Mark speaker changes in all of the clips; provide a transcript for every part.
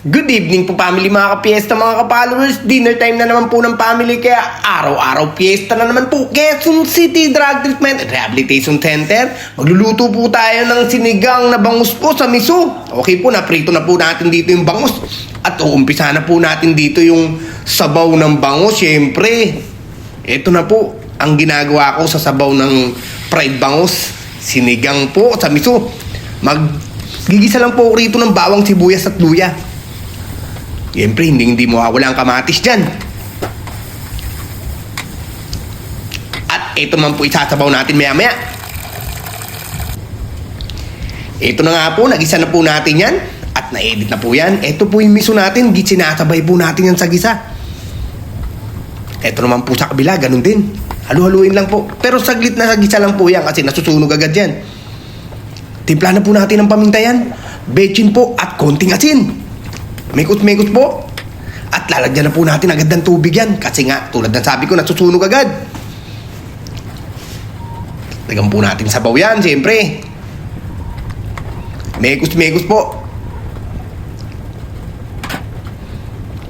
Speaker 1: Good evening po family, mga ka-fiesta, mga ka-followers. Dinner time na naman po ng family, kaya araw-araw fiesta na naman po. Quezon City Drug Treatment Rehabilitation Center. Magluluto po tayo ng sinigang na bangus po sa miso. Okay po, naprito na po natin dito yung bangus. At uumpisa na po natin dito yung sabaw ng bangus. Siyempre, ito na po ang ginagawa ko sa sabaw ng fried bangus. Sinigang po sa miso. Gigisa lang po rito ng bawang, sibuyas at luya. Siyempre, hindi mawawala ang kamatis dyan. At ito man po isasabaw natin maya-maya. Ito na nga po, nagisa na po natin yan. At na-edit na po yan. Ito po yung miso natin, sinasabay po natin yan sa gisa. Ito naman po sa kabila, ganun din. Halu-haluin lang po. Pero saglit na gisa lang po yan kasi nasusunog agad yan. Timpla na po natin ng paminta yan. Bechin po at konting asin. Mekos-mekos po. At lalagyan na po natin agad ng tubig yan. Kasi nga, tulad ng sabi ko, nasusunog agad. Lagyan po natin sabaw yan, siyempre. Mekos-mekos po.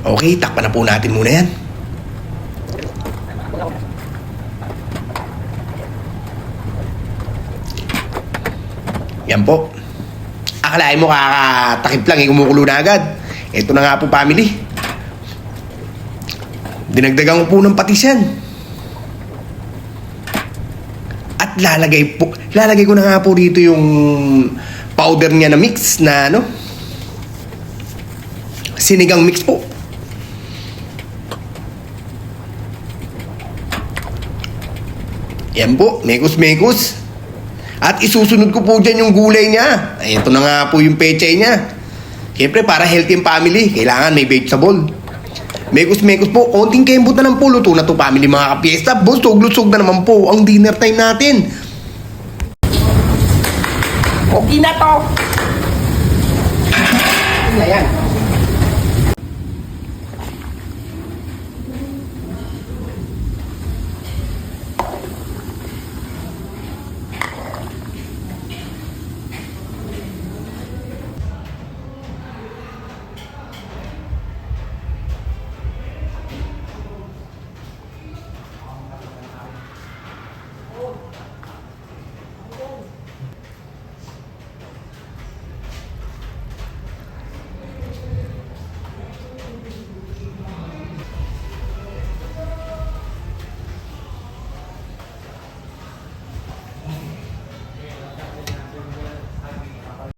Speaker 1: Okay, takpan na po natin muna yan. Yan po. Akalain mo kakatakip lang, kumukulo na agad. Ito na nga po family. Dinagdagan ko po ng patis yan. At lalagay ko na nga po dito yung powder niya na mix na sinigang mix po. Yan po, mekos-mekos. At isusunod ko po dyan yung gulay niya. Ito na nga po yung pechay niya. Siyempre, para healthy ang family, kailangan may vegetable. Mekos-mekos po, konting kembot na lang po. Luto na to family, mga ka-fiesta. Busog-lusog na naman po ang dinner time natin. Okay na to. Ano na yan?